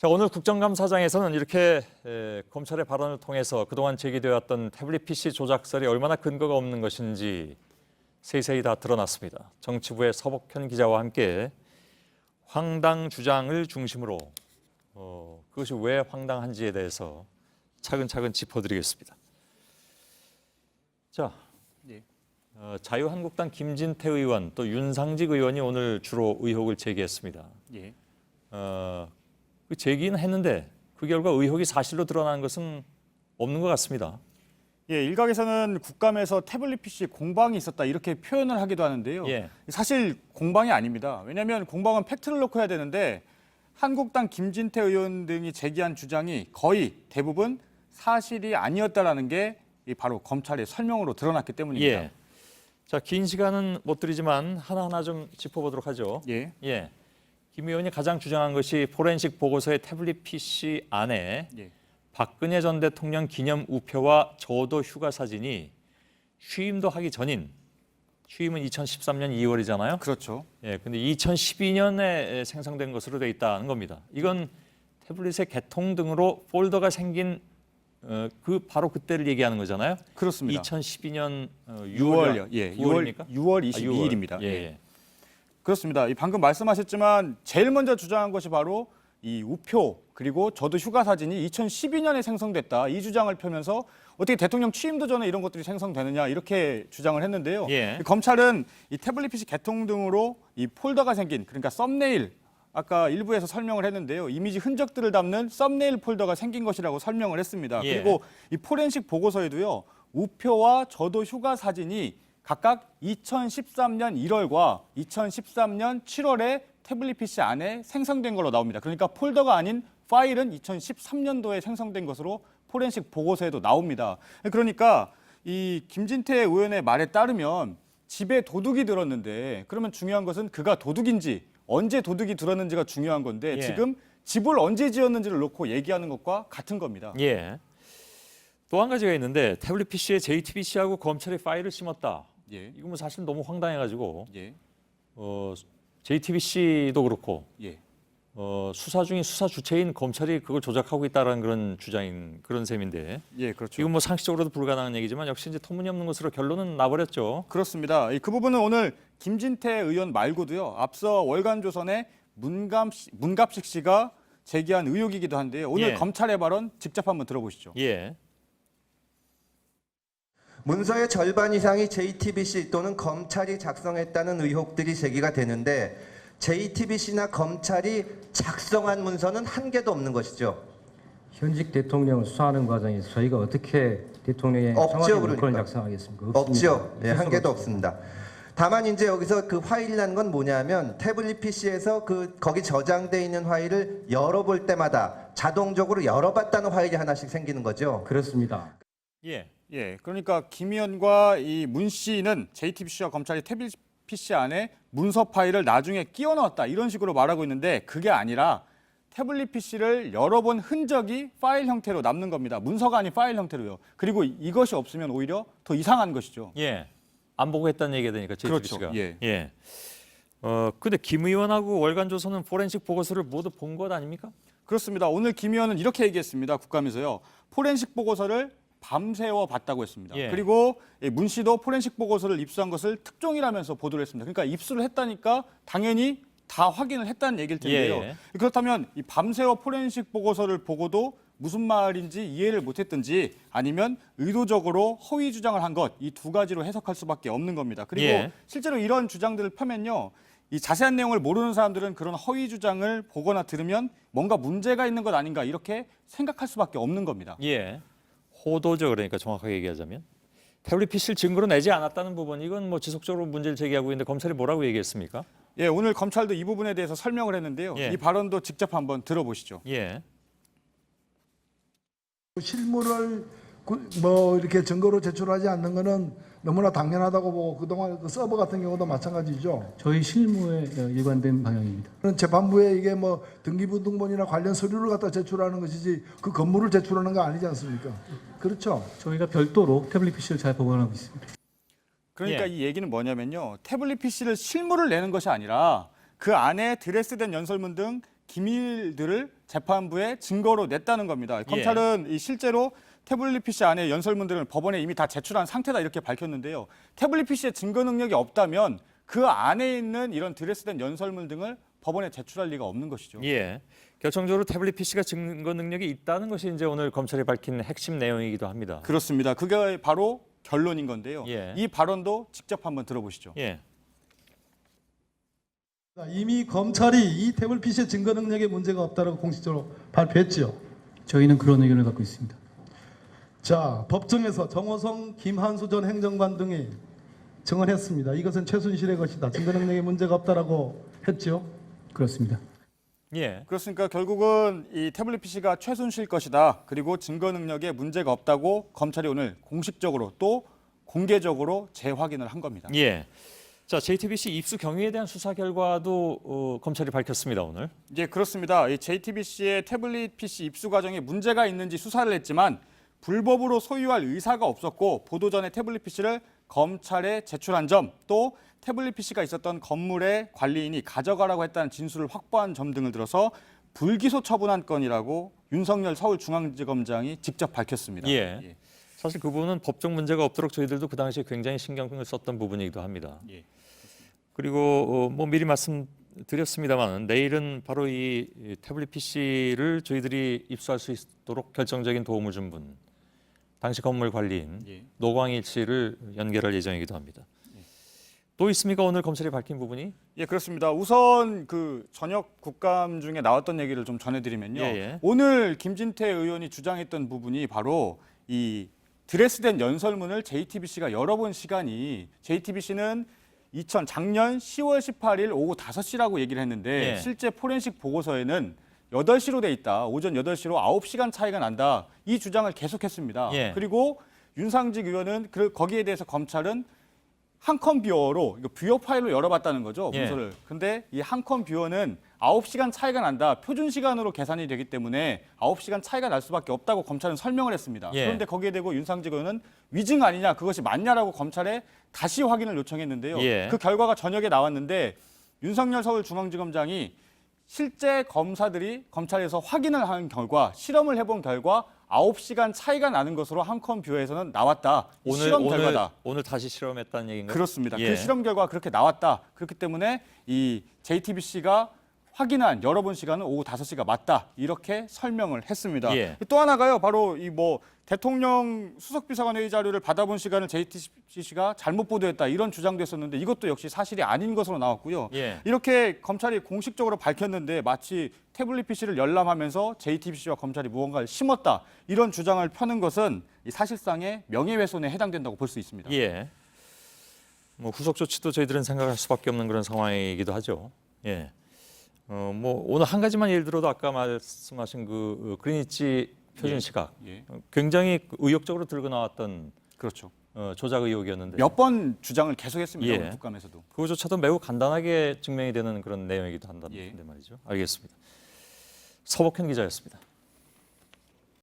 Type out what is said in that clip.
자, 오늘 국정감사장에서는 이렇게 검찰의 발언을 통해서 그동안 제기되었던 태블릿 PC 조작설이 얼마나 근거가 없는 것인지 세세히 다 드러났습니다. 정치부의 서복현 기자와 함께 황당 주장을 중심으로 그것이 왜 황당한지에 대해서 차근차근 짚어드리겠습니다. 자, 자유한국당 김진태 의원 또 윤상직 의원이 오늘 주로 의혹을 제기했습니다. 예. 그 제기는 했는데 그 결과 의혹이 사실로 드러난 것은 없는 것 같습니다. 예, 일각에서는 국감에서 태블릿 PC 공방이 있었다 이렇게 표현을 하기도 하는데요. 예. 사실 공방이 아닙니다. 왜냐하면 공방은 팩트를 놓고 해야 되는데 한국당 김진태 의원 등이 제기한 주장이 거의 대부분 사실이 아니었다라는 게 바로 검찰의 설명으로 드러났기 때문입니다. 예. 자, 긴 시간은 못 드리지만 하나하나 좀 짚어보도록 하죠. 예. 예. 김 의원이 가장 주장한 것이 포렌식 보고서의 태블릿 PC 안에 예. 박근혜 전 대통령 기념 우표와 저도 휴가 사진이 취임도 하기 전인 취임은 2013년 2월이잖아요. 그렇죠. 예, 근데 2012년에 생성된 것으로 돼 있다는 겁니다. 이건 태블릿의 개통 등으로 폴더가 생긴 그 바로 그때를 얘기하는 거잖아요. 그렇습니다. 2012년 6월요. 예, 9월입니까? 6월 22일입니다. 예, 예. 그렇습니다. 방금 말씀하셨지만 제일 먼저 주장한 것이 바로 이 우표 그리고 저도 휴가 사진이 2012년에 생성됐다. 이 주장을 펴면서 어떻게 대통령 취임도 전에 이런 것들이 생성되느냐 이렇게 주장을 했는데요. 예. 검찰은 이 태블릿 PC 개통 등으로 이 폴더가 생긴 그러니까 썸네일 아까 일부에서 설명을 했는데요. 이미지 흔적들을 담는 썸네일 폴더가 생긴 것이라고 설명을 했습니다. 예. 그리고 이 포렌식 보고서에도요. 우표와 저도 휴가 사진이 각각 2013년 1월과 2013년 7월에 태블릿 PC 안에 생성된 걸로 나옵니다. 그러니까 폴더가 아닌 파일은 2013년도에 생성된 것으로 포렌식 보고서에도 나옵니다. 그러니까 이 김진태 의원의 말에 따르면 집에 도둑이 들었는데 그러면 중요한 것은 그가 도둑인지 언제 도둑이 들었는지가 중요한 건데 예. 지금 집을 언제 지었는지를 놓고 얘기하는 것과 같은 겁니다. 예. 또 한 가지가 있는데 태블릿 PC에 JTBC하고 검찰이 파일을 심었다. 예. 이거 뭐 사실 너무 황당해가지고 예. JTBC도 그렇고 예. 수사 중인 수사 주체인 검찰이 그걸 조작하고 있다는 그런 주장인 그런 셈인데 예, 그렇죠. 이건 뭐 상식적으로도 불가능한 얘기지만 역시 이제 터무니없는 것으로 결론은 나버렸죠. 그렇습니다. 그 부분은 오늘 김진태 의원 말고도요. 앞서 월간조선의 문갑식 씨가 제기한 의혹이기도 한데요. 오늘 예. 검찰의 발언 직접 한번 들어보시죠. 예. 문서의 절반 이상이 JTBC 또는 검찰이 작성했다는 의혹들이 제기가 되는데 JTBC나 검찰이 작성한 문서는 한 개도 없는 것이죠. 현직 대통령을 수사하는 과정에서 저희가 어떻게 대통령의 청와대 문건을 작성하겠습니까? 없죠. 예, 한 개도 없습니다. 없습니다. 다만 이제 여기서 그 파일이라는 건 뭐냐면 태블릿 PC에서 거기 저장돼 있는 파일을 열어볼 때마다 자동적으로 열어봤다는 파일이 하나씩 생기는 거죠. 그렇습니다. 예. 예, 그러니까 김 의원과 이 문 씨는 JTBC와 검찰이 태블릿 PC 안에 문서 파일을 나중에 끼워 넣었다 이런 식으로 말하고 있는데 그게 아니라 태블릿 PC를 열어본 흔적이 파일 형태로 남는 겁니다. 문서가 아닌 파일 형태로요. 그리고 이것이 없으면 오히려 더 이상한 것이죠. 예. 안 보고 했다는 얘기가 되니까 JTBC가. 그렇죠. 예. 예. 근데 김 의원하고 월간조선은 포렌식 보고서를 모두 본 것 아닙니까? 그렇습니다. 오늘 김 의원은 이렇게 얘기했습니다. 국감에서요. 포렌식 보고서를 밤새워 봤다고 했습니다. 예. 그리고 문 씨도 포렌식 보고서를 입수한 것을 특종이라면서 보도를 했습니다. 그러니까 입수를 했다니까 당연히 다 확인을 했다는 얘기일 텐데요. 예. 그렇다면 이 밤새워 포렌식 보고서를 보고도 무슨 말인지 이해를 못했든지 아니면 의도적으로 허위 주장을 한 것 이 두 가지로 해석할 수밖에 없는 겁니다. 그리고 예. 실제로 이런 주장들을 펴면요. 이 자세한 내용을 모르는 사람들은 그런 허위 주장을 보거나 들으면 뭔가 문제가 있는 것 아닌가 이렇게 생각할 수밖에 없는 겁니다. 예. 호도죠. 그러니까 정확하게 얘기하자면 태블릿 PC를 증거로 내지 않았다는 부분 이건 뭐 지속적으로 문제를 제기하고 있는데 검찰이 뭐라고 얘기했습니까? 예, 오늘 검찰도 이 부분에 대해서 설명을 했는데요. 예. 이 발언도 직접 한번 들어보시죠. 예. 실물을 뭐 이렇게 증거로 제출하지 않는 것은 너무나 당연하다고 보고 그동안 그 서버 같은 경우도 마찬가지죠. 저희 실무에 일관된 방향입니다. 재판부에 이게 뭐 등기부등본이나 관련 서류를 갖다 제출하는 것이지 그 건물을 제출하는 거 아니지 않습니까? 그렇죠. 저희가 별도로 태블릿 PC를 잘 보관하고 있습니다. 그러니까 예. 이 얘기는 뭐냐면요. 태블릿 PC를 실물을 내는 것이 아니라 그 안에 드레스된 연설문 등 기밀들을 재판부에 증거로 냈다는 겁니다. 검찰은 이 실제로 태블릿 PC 안에 연설문들을 법원에 이미 다 제출한 상태다 이렇게 밝혔는데요. 태블릿 PC의 증거 능력이 없다면 그 안에 있는 이런 드레스된 연설문 등을 법원에 제출할 리가 없는 것이죠. 예. 결정적으로 태블릿 PC가 증거 능력이 있다는 것이 이제 오늘 검찰이 밝힌 핵심 내용이기도 합니다. 그렇습니다. 그게 바로 결론인 건데요. 예. 이 발언도 직접 한번 들어보시죠. 예. 이미 검찰이 이 태블릿 PC의 증거 능력에 문제가 없다고 공식적으로 발표했죠. 저희는 그런 의견을 갖고 있습니다. 자, 법정에서 정호성, 김한수 전 행정관 등이 증언했습니다. 이것은 최순실의 것이다. 증거 능력에 문제가 없다라고 했죠. 그렇습니다. 예. 그렇습니까? 결국은 이 태블릿 PC가 최순실 것이다. 그리고 증거 능력에 문제가 없다고 검찰이 오늘 공식적으로 또 공개적으로 재확인을 한 겁니다. 예. 자, JTBC 입수 경위에 대한 수사 결과도 검찰이 밝혔습니다, 오늘. 이제 그렇습니다. 이 JTBC의 태블릿 PC 입수 과정에 문제가 있는지 수사를 했지만 불법으로 소유할 의사가 없었고 보도 전에 태블릿 PC를 검찰에 제출한 점, 또 태블릿 PC가 있었던 건물의 관리인이 가져가라고 했다는 진술을 확보한 점 등을 들어서 불기소 처분한 건이라고 윤석열 서울중앙지검장이 직접 밝혔습니다. 예. 사실 그 부분은 법적 문제가 없도록 저희들도 그 당시에 굉장히 신경을 썼던 부분이기도 합니다. 예. 그리고 뭐 미리 말씀드렸습니다만 내일은 바로 이 태블릿 PC를 저희들이 입수할 수 있도록 결정적인 도움을 준 분, 당시 건물 관리인 예. 노광일 씨를 연결할 예정이기도 합니다. 또 있습니까? 오늘 검찰이 밝힌 부분이? 예, 그렇습니다. 우선 그 저녁 국감 중에 나왔던 얘기를 좀 전해드리면요. 예. 오늘 김진태 의원이 주장했던 부분이 바로 이 드레스된 연설문을 JTBC가 열어본 시간이 JTBC는 작년 10월 18일 오후 5시라고 얘기를 했는데 예. 실제 포렌식 보고서에는 8시로 돼 있다. 오전 8시로 9시간 차이가 난다. 이 주장을 계속했습니다. 예. 그리고 윤상직 의원은 거기에 대해서 검찰은 한 컴 뷰어로 이거 뷰어 파일로 열어봤다는 거죠, 예. 문서를. 근데 이 한 컴 뷰어는 9시간 차이가 난다. 표준 시간으로 계산이 되기 때문에 9시간 차이가 날 수밖에 없다고 검찰은 설명을 했습니다. 예. 그런데 거기에 대고 윤상직 의원은 위증 아니냐, 그것이 맞냐라고 검찰에 다시 확인을 요청했는데요. 예. 그 결과가 저녁에 나왔는데 윤석열 서울중앙지검장이 실제 검사들이 검찰에서 확인을 한 결과, 실험을 해본 결과 9시간 차이가 나는 것으로 한 컴 뷰어에서는 나왔다. 이 실험 결과다. 오늘 다시 실험했다는 얘기인가요? 그렇습니다. 예. 그 실험 결과가 그렇게 나왔다. 그렇기 때문에 이 JTBC가 확인한 열어본 시간은 오후 5시가 맞다. 이렇게 설명을 했습니다. 예. 또 하나가요. 바로 이 대통령 수석비서관 회의 자료를 받아본 시간을 JTBC가 잘못 보도했다. 이런 주장도 했었는데 이것도 역시 사실이 아닌 것으로 나왔고요. 예. 이렇게 검찰이 공식적으로 밝혔는데 마치 태블릿 PC를 열람하면서 JTBC와 검찰이 무언가를 심었다. 이런 주장을 펴는 것은 이 사실상의 명예훼손에 해당된다고 볼 수 있습니다. 예. 뭐 후속 조치도 저희들은 생각할 수밖에 없는 그런 상황이기도 하죠. 예. 오늘 한 가지만 예를 들어도 아까 말씀하신 그 그리니치 표준 시각 예. 굉장히 의욕적으로 들고 나왔던 그렇죠. 조작 의혹이었는데 몇 번 주장을 계속했습니다. 예. 오늘 국감에서도. 그거조차도 매우 간단하게 증명이 되는 그런 내용이기도 한다는 예. 말이죠. 알겠습니다. 서복현 기자였습니다.